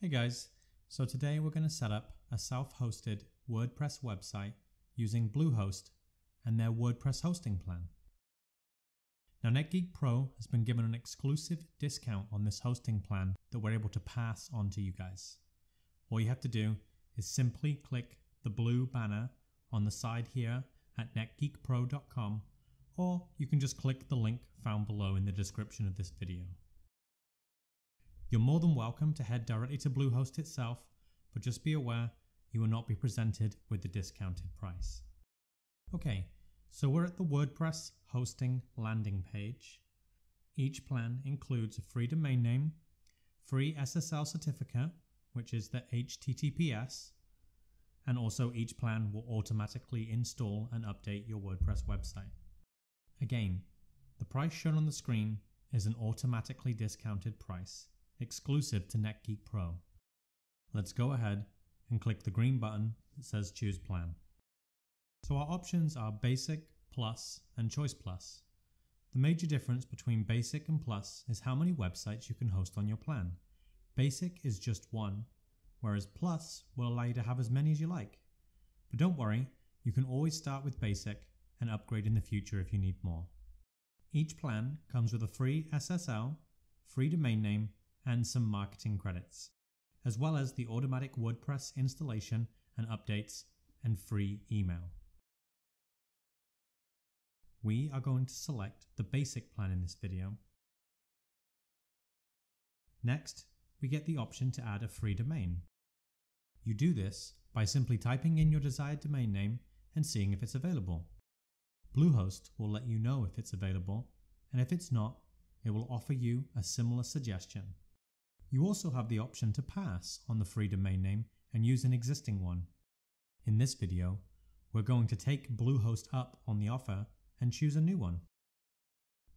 Hey guys, so today we're going to set up a self-hosted WordPress website using Bluehost and their WordPress hosting plan. Now NetGeek Pro has been given an exclusive discount on this hosting plan that we're able to pass on to you guys. All you have to do is simply click the blue banner on the side here at netgeekpro.com, or you can just click the link found below in the description of this video. You're more than welcome to head directly to Bluehost itself, but just be aware you will not be presented with the discounted price. Okay, so we're at the WordPress hosting landing page. Each plan includes a free domain name, free SSL certificate, which is the HTTPS, and also each plan will automatically install and update your WordPress website. Again, the price shown on the screen is an automatically discounted price, exclusive to NetGeek Pro. Let's go ahead and click the green button that says Choose Plan. So our options are Basic, Plus, and Choice Plus. The major difference between Basic and Plus is how many websites you can host on your plan. Basic is just one, whereas Plus will allow you to have as many as you like. But don't worry, you can always start with Basic and upgrade in the future if you need more. Each plan comes with a free SSL, free domain name, and some marketing credits, as well as the automatic WordPress installation and updates and free email. We are going to select the basic plan in this video. Next, we get the option to add a free domain. You do this by simply typing in your desired domain name and seeing if it's available. Bluehost will let you know if it's available, and if it's not, it will offer you a similar suggestion. You also have the option to pass on the free domain name and use an existing one. In this video, we're going to take Bluehost up on the offer and choose a new one.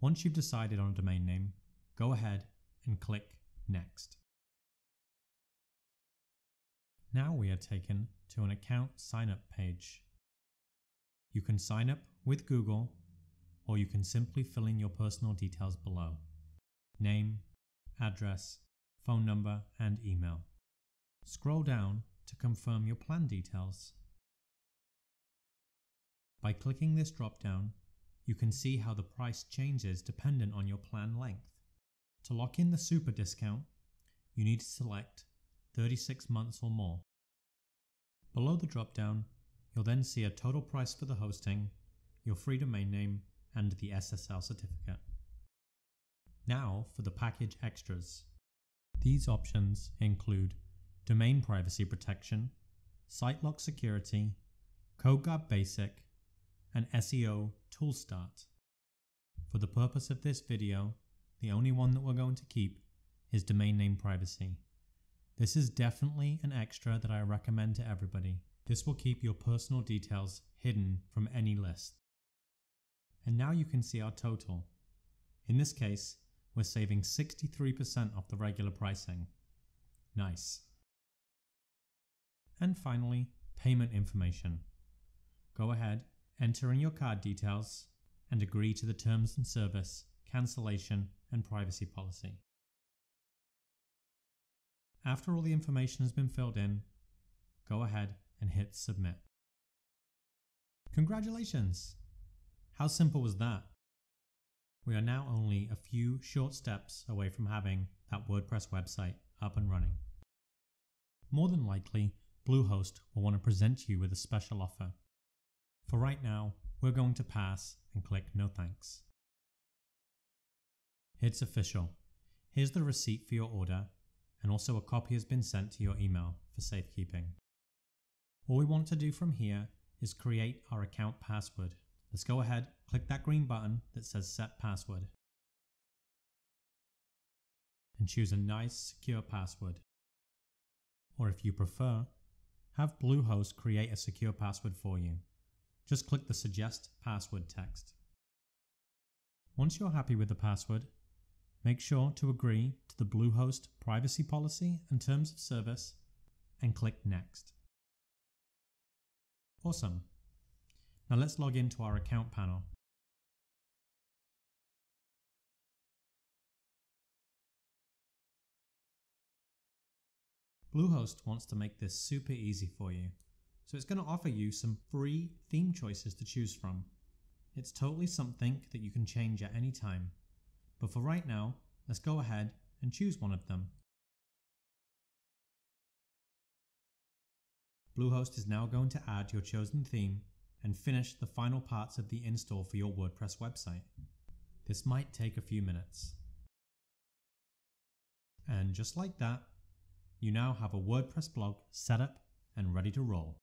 Once you've decided on a domain name, go ahead and click Next. Now we are taken to an account sign-up page. You can sign up with Google, or you can simply fill in your personal details below: name, address, phone number, and email. Scroll down to confirm your plan details. By clicking this drop-down, you can see how the price changes dependent on your plan length. To lock in the super discount, you need to select 36 months or more. Below the drop-down, you'll then see a total price for the hosting, your free domain name, and the SSL certificate. Now for the package extras. These options include domain privacy protection, site lock security, CodeGuard Basic, and SEO Tool Start. For the purpose of this video, the only one that we're going to keep is domain name privacy. This is definitely an extra that I recommend to everybody. This will keep your personal details hidden from any list. And now you can see our total. In this case, we're saving 63% off the regular pricing. Nice. And finally, payment information. Go ahead, enter in your card details, and agree to the terms and service, cancellation, and privacy policy. After all the information has been filled in, go ahead and hit Submit. Congratulations! How simple was that? We are now only a few short steps away from having that WordPress website up and running. More than likely, Bluehost will want to present you with a special offer. For right now, we're going to pass and click No Thanks. It's official. Here's the receipt for your order, and also a copy has been sent to your email for safekeeping. All we want to do from here is create our account password. Let's go ahead, click that green button that says Set Password, and choose a nice secure password. Or if you prefer, have Bluehost create a secure password for you. Just click the Suggest Password text. Once you're happy with the password, make sure to agree to the Bluehost privacy policy and terms of service and click Next. Awesome. Now let's log into our account panel. Bluehost wants to make this super easy for you, so it's going to offer you some free theme choices to choose from. It's totally something that you can change at any time, but for right now, let's go ahead and choose one of them. Bluehost is now going to add your chosen theme and finish the final parts of the install for your WordPress website. This might take a few minutes. And just like that, you now have a WordPress blog set up and ready to roll.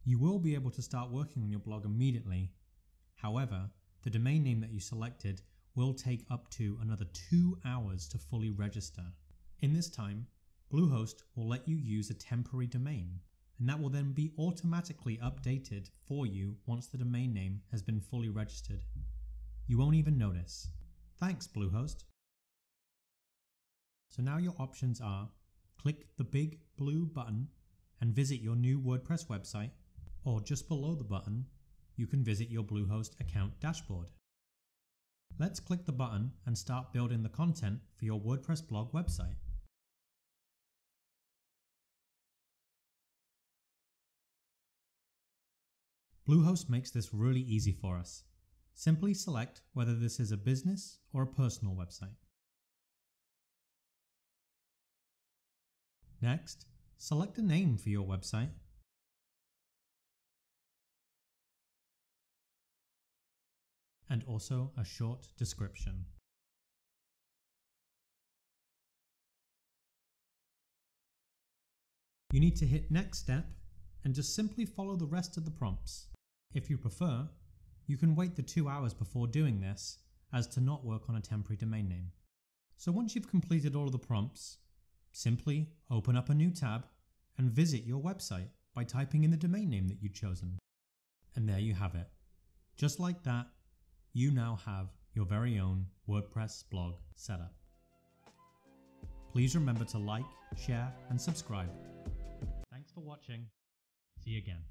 You will be able to start working on your blog immediately. However, the domain name that you selected will take up to another 2 hours to fully register. In this time, Bluehost will let you use a temporary domain, and that will then be automatically updated for you once the domain name has been fully registered. You won't even notice. Thanks, Bluehost. So now your options are: click the big blue button and visit your new WordPress website, or just below the button, you can visit your Bluehost account dashboard. Let's click the button and start building the content for your WordPress blog website. Bluehost makes this really easy for us. Simply select whether this is a business or a personal website. Next, select a name for your website. And also a short description. You need to hit Next Step and just simply follow the rest of the prompts. If you prefer, you can wait the 2 hours before doing this, as to not work on a temporary domain name. So once you've completed all of the prompts, simply open up a new tab and visit your website by typing in the domain name that you've chosen. And there you have it. Just like that, you now have your very own WordPress blog set up. Please remember to like, share, and subscribe. Thanks for watching. See you again.